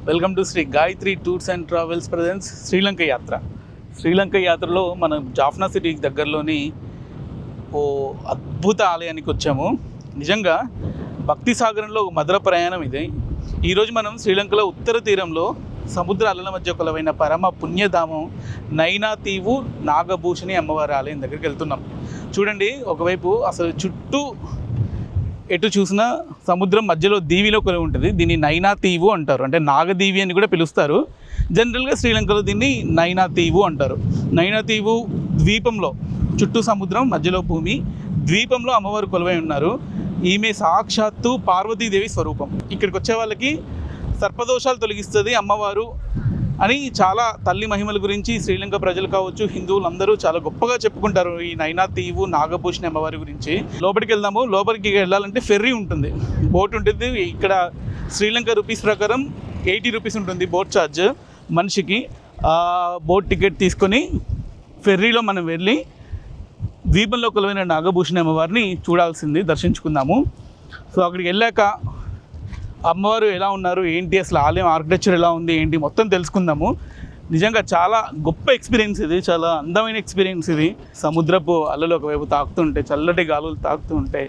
Welcome to Shri Gayatri tours and travels presents Sri Lanka యాత్ర. శ్రీలంక యాత్రలో మనం జాఫ్నా సిటీకి దగ్గరలోని ఓ అద్భుత ఆలయానికి వచ్చాము. నిజంగా భక్తి సాగరంలో మధుర ప్రయాణం ఇది. ఈరోజు మనం శ్రీలంకలో ఉత్తర తీరంలో సముద్ర అలల మధ్య కొలవైన పరమ పుణ్యధామం నైనాతీవు నాగభూషణి అమ్మవారి ఆలయం దగ్గరికి వెళ్తున్నాం. చూడండి, ఒకవైపు అసలు చుట్టూ ఎటు చూసినా సముద్రం మధ్యలో దీవిలో కొలువు ఉంటుంది. దీన్ని నైనాతీవు అంటారు, అంటే నాగదీవి అని కూడా పిలుస్తారు. జనరల్గా శ్రీలంకలో దీన్ని నైనాతీవు అంటారు. నైనాతీవు ద్వీపంలో చుట్టూ సముద్రం మధ్యలో భూమి, ద్వీపంలో అమ్మవారు కొలువై ఉన్నారు. ఈమె సాక్షాత్తు పార్వతీదేవి స్వరూపం. ఇక్కడికి వచ్చే వాళ్ళకి సర్పదోషాలు తొలగిస్తుంది అమ్మవారు అని చాలా తల్లి మహిమల గురించి శ్రీలంక ప్రజలు కావచ్చు, హిందువులు అందరూ చాలా గొప్పగా చెప్పుకుంటారు ఈ నైనాతీవు నాగభూషణి అమ్మవారి గురించి. లోపలికి వెళ్దాము. లోపలికి వెళ్ళాలంటే ఫెర్రీ ఉంటుంది, బోట్ ఉంటుంది. ఇక్కడ శ్రీలంక రూపీస్ ప్రకారం 80 రూపీస్ ఉంటుంది బోట్ ఛార్జ్ మనిషికి. బోట్ టికెట్ తీసుకొని ఫెర్రీలో మనం వెళ్ళి ద్వీపంలో కొలువైన నాగభూషణి అమ్మవారిని చూడాల్సింది, దర్శించుకుందాము. సో అక్కడికి వెళ్ళాక అమ్మవారు ఎలా ఉన్నారు, ఏంటి, అసలు ఆలయం ఆర్కిటెక్చర్ ఎలా ఉంది, ఏంటి మొత్తం తెలుసుకుందాము. నిజంగా చాలా గొప్ప ఎక్స్పీరియన్స్ ఇది, చాలా అందమైన ఎక్స్పీరియన్స్ ఇది. సముద్రపు అలలు ఒకవైపు తాకుతుంటే, చల్లటి గాలులు తాకుతూ ఉంటే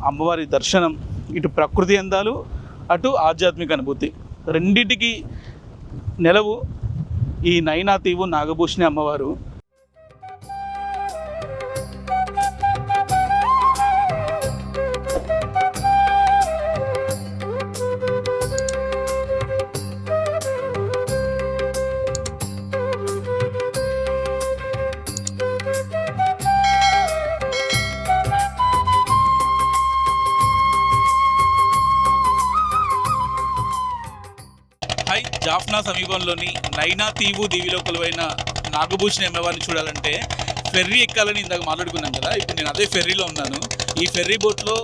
అమ్మవారి దర్శనం, ఇటు ప్రకృతి అందాలు, అటు ఆధ్యాత్మిక అనుభూతి, రెండింటికి నెలవు ఈ నైనాతీవు నాగభూషణి అమ్మవారు. జాఫ్నా సమీపంలోని నైనాతీవు దీవిలో కొలువైన నాగభూషణి అమ్మవారిని చూడాలంటే ఫెర్రీ ఎక్కాలని ఇందాక మాట్లాడుకున్నాం కదా. ఇప్పుడు నేను అదే ఫెర్రీలో ఉన్నాను. ఈ ఫెర్రీ బోట్లో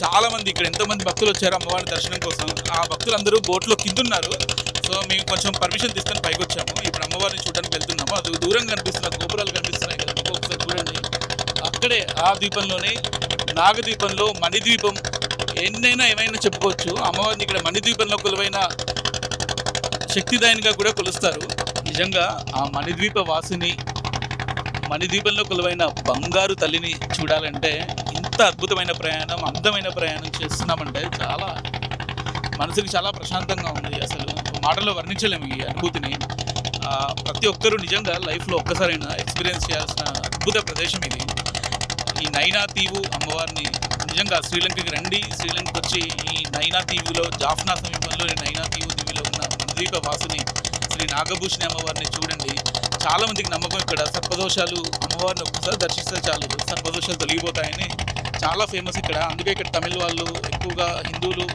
చాలామంది, ఇక్కడ ఎంతోమంది భక్తులు వచ్చారు అమ్మవారి దర్శనం కోసం. ఆ భక్తులందరూ బోట్లో కిందున్నారు. సో మేము కొంచెం పర్మిషన్ తీసుకొని పైకి వచ్చాము. ఇప్పుడు అమ్మవారిని చూడడానికి వెళ్తున్నాము. అది దూరంగా కనిపిస్తున్న గోపురాలు కనిపిస్తున్నాయి కదా, మీకు ఒకసారి చూడండి. అక్కడే ఆ ద్వీపంలోనే నాగద్వీపంలో మణిద్వీపం, ఏమైనా చెప్పుకోవచ్చు. అమ్మవారిని ఇక్కడ మణిద్వీపంలో కొలువైన శక్తిదాయనిగా కూడా కొలుస్తారు. నిజంగా ఆ మణిద్వీప వాసిని, మణిద్వీపంలో కొలువైన బంగారు తల్లిని చూడాలంటే ఇంత అద్భుతమైన ప్రయాణం, అందమైన ప్రయాణం చేస్తున్నామంటే చాలా మనసుకి చాలా ప్రశాంతంగా ఉంది. అసలు మాటల్లో వర్ణించలేము ఈ అనుభూతిని. ప్రతి ఒక్కరూ నిజంగా లైఫ్లో ఒక్కసారైనా ఎక్స్పీరియన్స్ చేయాల్సిన అద్భుత ప్రదేశం ఇది. ఈ నైనాతీవు అమ్మవారిని నిజంగా శ్రీలంకకి రండి. శ్రీలంకకి వచ్చి ఈ నైనాతీవులో జాఫ్నా సమీపంలోని నైనాతీవు దీవిలో ఉన్న ద్వీప వాసుని శ్రీ నాగభూషణి అమ్మవారిని చూడండి. చాలామందికి నమ్మకం ఇక్కడ సర్పదోషాలు అమ్మవారిని ఒక్కసారి దర్శిస్తే చాలు సర్పదోషాలు తొలగిపోతాయని చాలా ఫేమస్ ఇక్కడ. అందుకే ఇక్కడ తమిళ వాళ్ళు ఎక్కువగా, హిందువులు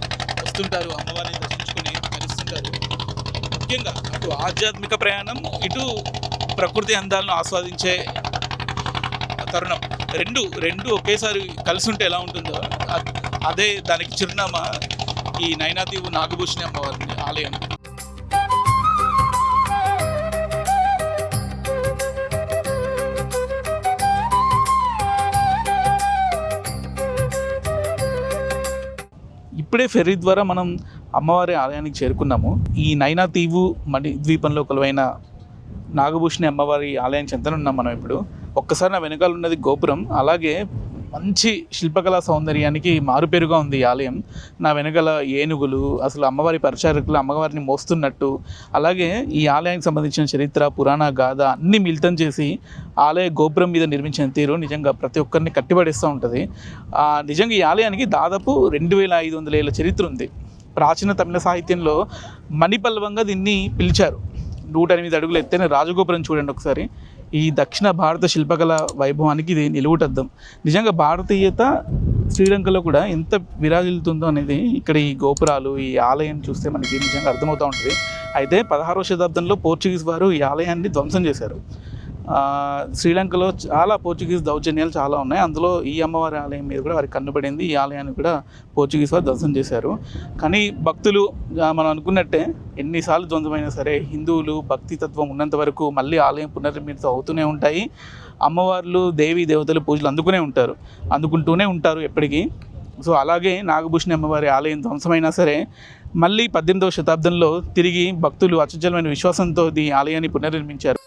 వస్తుంటారు, అమ్మవారిని దర్శించుకొని కలుస్తుంటారు. ముఖ్యంగా అటు ఆధ్యాత్మిక ప్రయాణం, ఇటు ప్రకృతి అందాలను ఆస్వాదించే తరుణం, రెండు ఒకేసారి కలిసి ఉంటే ఎలా ఉంటుందో అదే దానికి చిరునామా ఈ నైనాతీవు నాగభూషణి అమ్మవారి ఆలయం. ఇప్పుడే ఫెర్రీ ద్వారా మనం అమ్మవారి ఆలయానికి చేరుకున్నాము. ఈ నైనాతీవు మణిద్వీపంలో కొలువైన నాగభూషణి అమ్మవారి ఆలయం చెంతన ఉన్నాం మనం ఇప్పుడు. ఒక్కసారి నా వెనకాల ఉన్నది గోపురం, అలాగే మంచి శిల్పకళా సౌందర్యానికి మారుపేరుగా ఉంది ఈ ఆలయం. నా వెనకాల ఏనుగులు, అసలు అమ్మవారి పరిచారకులు అమ్మవారిని మోస్తున్నట్టు, అలాగే ఈ ఆలయానికి సంబంధించిన చరిత్ర, పురాణ గాథ అన్నీ మిళితం చేసి ఆలయ గోపురం మీద నిర్మించిన తీరు నిజంగా ప్రతి ఒక్కరిని కట్టిపడేస్తూ ఉంటుంది. నిజంగా ఈ ఆలయానికి దాదాపు 2500 ఏళ్ళ చరిత్ర ఉంది. ప్రాచీన తమిళ సాహిత్యంలో మణిపల్లవంగా దీన్ని పిలిచారు. 108 అడుగులు ఎత్తైన రాజగోపురం చూడండి ఒకసారి. ఈ దక్షిణ భారత శిల్పకళ వైభవానికి ఇది నిలువుటద్దం. నిజంగా భారతీయత శ్రీలంకలో కూడా ఎంత విరాజిల్లుతుందో అనేది ఇక్కడ ఈ గోపురాలు, ఈ ఆలయం చూస్తే మనకి నిజంగా అర్థమవుతూ ఉంటుంది. అయితే 16వ శతాబ్దంలో పోర్చుగీస్ వారు ఈ ఆలయాన్ని ధ్వంసం చేశారు. శ్రీలంకలో చాలా పోర్చుగీస్ దౌర్జన్యాలు చాలా ఉన్నాయి. అందులో ఈ అమ్మవారి ఆలయం మీద కూడా వారికి కన్నుపడింది. ఈ ఆలయాన్ని కూడా పోర్చుగీస్ వారు ధ్వంసం చేశారు. కానీ భక్తులు మనం అనుకున్నట్టే ఎన్నిసార్లు ధ్వంసమైనా సరే హిందువులు భక్తి తత్వం ఉన్నంత వరకు మళ్ళీ ఆలయం పునర్నిర్మితం అవుతూనే ఉంటాయి. అమ్మవార్లు, దేవీ దేవతలు పూజలు అందుకుంటూనే ఉంటారు ఎప్పటికీ. సో అలాగే నాగభూషణి అమ్మవారి ఆలయం ధ్వంసమైనా సరే మళ్ళీ 18వ శతాబ్దంలో తిరిగి భక్తులు అచంచలమైన విశ్వాసంతో ఈ ఆలయాన్ని పునర్నిర్మించారు.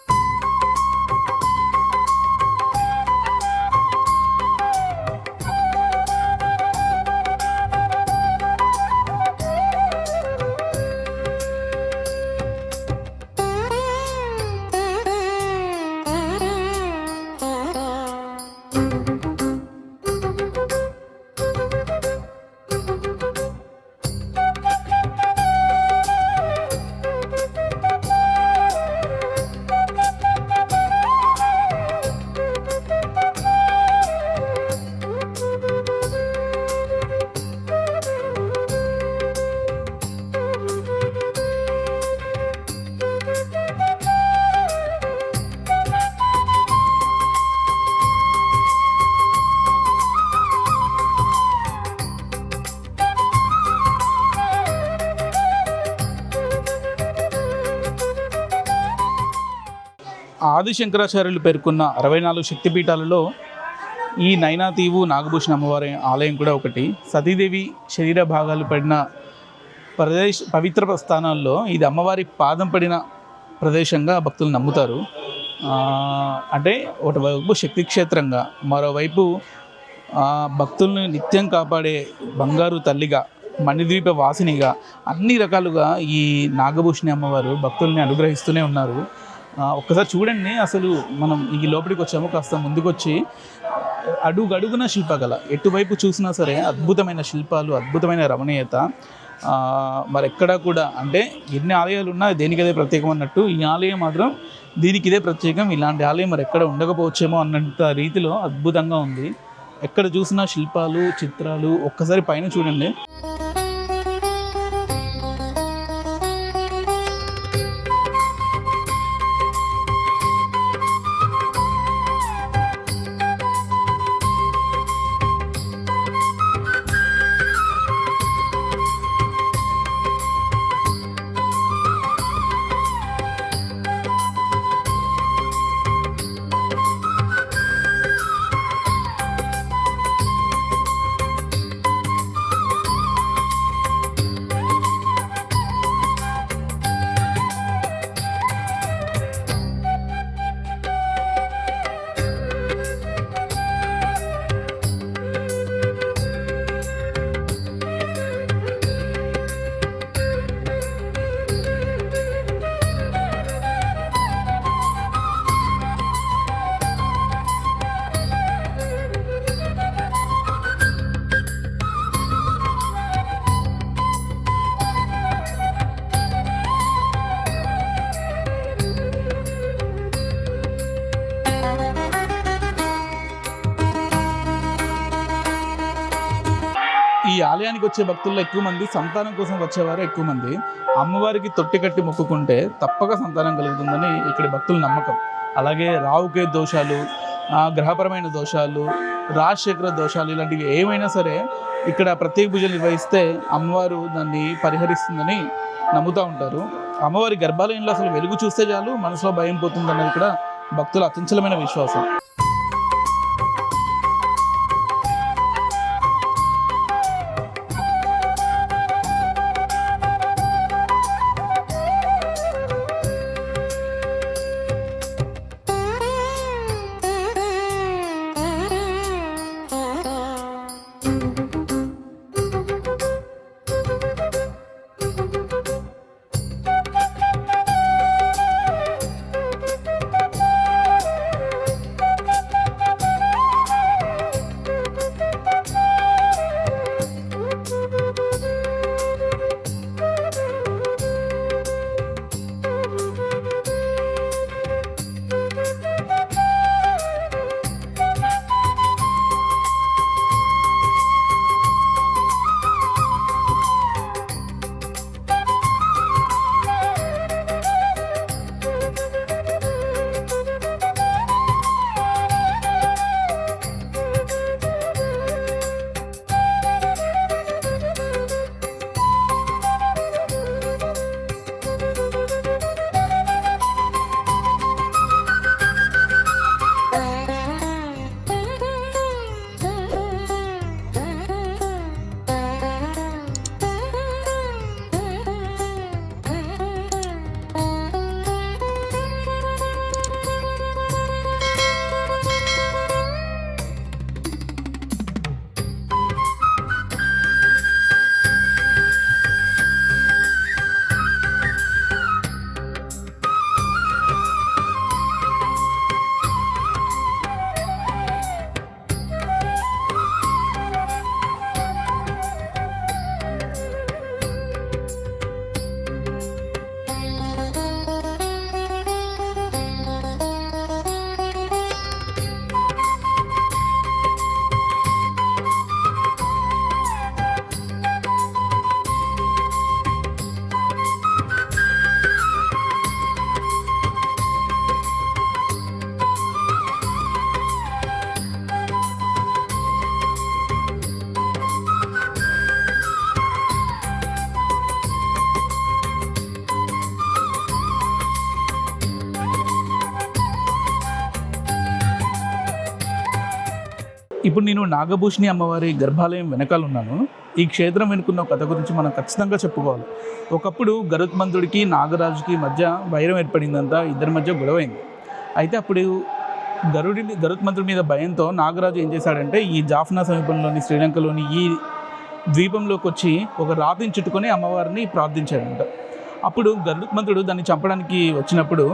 ఆది శంకరాచార్యులు పేర్కొన్న 64 శక్తిపీఠాలలో ఈ నైనాతీవు నాగభూషణ అమ్మవారి ఆలయం కూడా ఒకటి. సతీదేవి శరీర భాగాలు పడిన పవిత్ర స్థానాల్లో ఇది అమ్మవారి పాదం పడిన ప్రదేశంగా భక్తులు నమ్ముతారు. అంటే ఒకవైపు శక్తి క్షేత్రంగా, మరోవైపు భక్తుల్ని నిత్యం కాపాడే బంగారు తల్లిగా, మణిద్వీప వాసినిగా, అన్ని రకాలుగా ఈ నాగభూషణి అమ్మవారు భక్తుల్ని అనుగ్రహిస్తూనే ఉన్నారు. ఒక్కసారి చూడండి, అసలు మనం ఈ లోపలికి వచ్చాము, కాస్త ముందుకొచ్చి అడుగడుగున శిల్పకళ, ఎటువైపు చూసినా సరే అద్భుతమైన శిల్పాలు, అద్భుతమైన రమణీయత. మరెక్కడా కూడా అంటే ఎన్ని ఆలయాలు ఉన్నా దేనికదే ప్రత్యేకం అన్నట్టు ఈ ఆలయం మాత్రం దీనికి ఇదే ప్రత్యేకం. ఇలాంటి ఆలయం మరి ఎక్కడ ఉండకపోవచ్చేమో అన్నంత రీతిలో అద్భుతంగా ఉంది. ఎక్కడ చూసినా శిల్పాలు, చిత్రాలు. ఒక్కసారి పైన చూడండి. ఈ ఆలయానికి వచ్చే భక్తుల్లో ఎక్కువ మంది సంతానం కోసం వచ్చేవారు ఎక్కువ మంది. అమ్మవారికి తొట్టి కట్టి మొక్కుకుంటే తప్పక సంతానం కలుగుతుందని ఇక్కడి భక్తుల నమ్మకం. అలాగే రావుకే దోషాలు, గ్రహపరమైన దోషాలు, రాజశేఖర దోషాలు ఇలాంటివి ఏమైనా సరే ఇక్కడ ప్రత్యేక పూజలు నిర్వహిస్తే అమ్మవారు దాన్ని పరిహరిస్తుందని నమ్ముతూ ఉంటారు. అమ్మవారి గర్భాలయంలో అసలు వెలుగు చూస్తే చాలు మనసులో భయం పోతుందన్నది కూడా భక్తుల అచంచలమైన విశ్వాసం. ఇప్పుడు నేను నాగభూషణి అమ్మవారి గర్భాలయం వెనకాల ఉన్నాను. ఈ క్షేత్రం వెనుకున్న కథ గురించి మనం ఖచ్చితంగా చెప్పుకోవాలి. ఒకప్పుడు గరుత్మంతుడికి నాగరాజుకి మధ్య వైరం ఏర్పడిందంట, ఇద్దరి మధ్య గొడవైంది. అయితే అప్పుడు గరుత్మంతుడి మీద భయంతో నాగరాజు ఏం చేశాడంటే ఈ జాఫ్నా సమీపంలోని శ్రీలంకలోని ఈ ద్వీపంలోకి వచ్చి ఒక రాతిని చుట్టుకొని అమ్మవారిని ప్రార్థించాడంట. అప్పుడు గరుత్మంతుడు దాన్ని చంపడానికి వచ్చినప్పుడు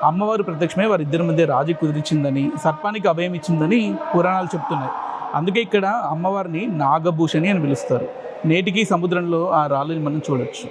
అమ్మవారు ప్రత్యక్షమే వారిద్దరి మధ్య రాజీ కుదిరించిందని, సర్పానికి అభయం ఇచ్చిందని పురాణాలు చెప్తున్నాయి. అందుకే ఇక్కడ అమ్మవారిని నాగభూషణి అని పిలుస్తారు. నేటికి సముద్రంలో ఆ రాళ్ళని మనం చూడొచ్చు.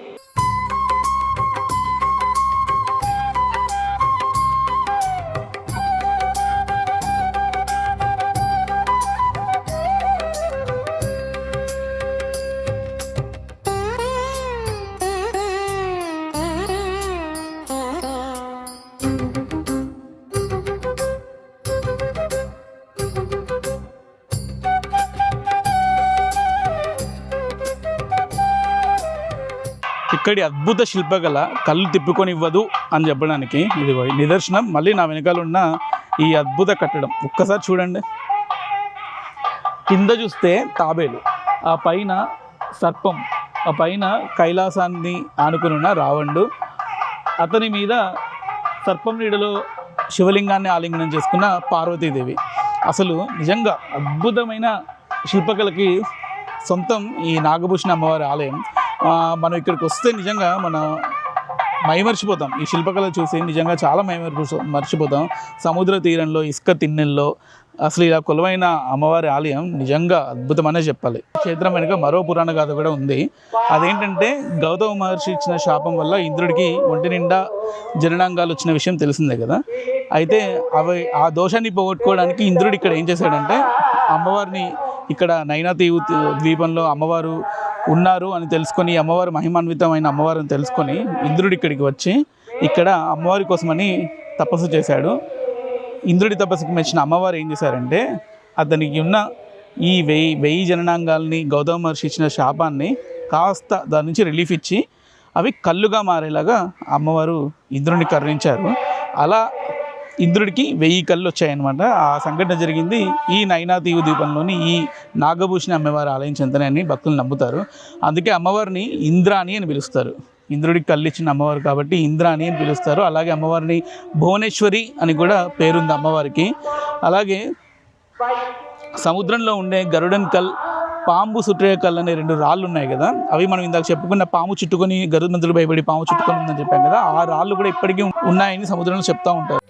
ఇక్కడి అద్భుత శిల్పకళ కళ్ళు తిప్పుకొని ఇవ్వదు అని చెప్పడానికి ఇది నిదర్శనం. మళ్ళీ నా వెనకాల ఉన్న ఈ అద్భుత కట్టడం ఒక్కసారి చూడండి. కింద చూస్తే తాబేలు, ఆ పైన సర్పం, ఆ పైన కైలాసాన్ని ఆనుకుని ఉన్న రావణుడు, అతని మీద సర్పం నీడలో శివలింగాన్ని ఆలింగనం చేసుకున్న పార్వతీదేవి. అసలు నిజంగా అద్భుతమైన శిల్పకళకి సొంతం ఈ నాగభూషణ అమ్మవారి ఆలయం. మనం ఇక్కడికి వస్తే నిజంగా మనం మైమర్చిపోతాం. ఈ శిల్పకళ చూసి నిజంగా చాలా మర్చిపోతాం. సముద్ర తీరంలో ఇసుక తిన్నెల్లో అసలు ఇలా కొలువైన అమ్మవారి ఆలయం నిజంగా అద్భుతమనే చెప్పాలి. క్షేత్రం వెనుక మరో పురాణ గాథ కూడా ఉంది. అదేంటంటే గౌతమ మహర్షి ఇచ్చిన శాపం వల్ల ఇంద్రుడికి ఒంటి నిండా జననాంగాలు వచ్చిన విషయం తెలిసిందే కదా. అయితే ఆ దోషాన్ని పోగొట్టుకోవడానికి ఇంద్రుడు ఇక్కడ ఏం చేశాడంటే అమ్మవారిని ఇక్కడ నైనాతీవు ద్వీపంలో అమ్మవారు ఉన్నారు అని తెలుసుకొని, అమ్మవారు మహిమాన్వితమైన అమ్మవారిని తెలుసుకొని ఇంద్రుడు ఇక్కడికి వచ్చి ఇక్కడ అమ్మవారి కోసమని తపస్సు చేశాడు. ఇంద్రుడి తపస్సుకు మెచ్చిన అమ్మవారు ఏం చేశారంటే అతనికి ఉన్న ఈ వెయ్యి జననాంగాల్ని గౌతమ మహర్షి ఇచ్చిన శాపాన్ని కాస్త దాని నుంచి రిలీఫ్ ఇచ్చి అవి కళ్ళుగా మారేలాగా అమ్మవారు ఇంద్రుడిని కరుణించారు. అలా ఇంద్రుడికి 1000 కళ్ళు వచ్చాయన్నమాట. ఆ సంఘటన జరిగింది ఈ నైనాతీవు ద్వీపంలోని ఈ నాగభూషణి అమ్మవారి ఆలయం చెంతనే అని భక్తులు నమ్ముతారు. అందుకే అమ్మవారిని ఇంద్రాణి అని పిలుస్తారు. ఇంద్రుడికి కళ్ళు ఇచ్చిన అమ్మవారు కాబట్టి ఇంద్రాణి అని పిలుస్తారు. అలాగే అమ్మవారిని భువనేశ్వరి అని కూడా పేరుంది అమ్మవారికి. అలాగే సముద్రంలో ఉండే గరుడన్ కల్, పాంబు సుట్రే కల్ అనే 2 రాళ్ళు ఉన్నాయి కదా, అవి మనం ఇందాక చెప్పుకున్న పాము చుట్టుకొని గరుత్మంతుడు భయపడి పాము చుట్టుకొని ఉందని చెప్పాం కదా, ఆ రాళ్ళు కూడా ఇప్పటికీ ఉన్నాయని సముద్రంలో చెప్తూ ఉంటారు.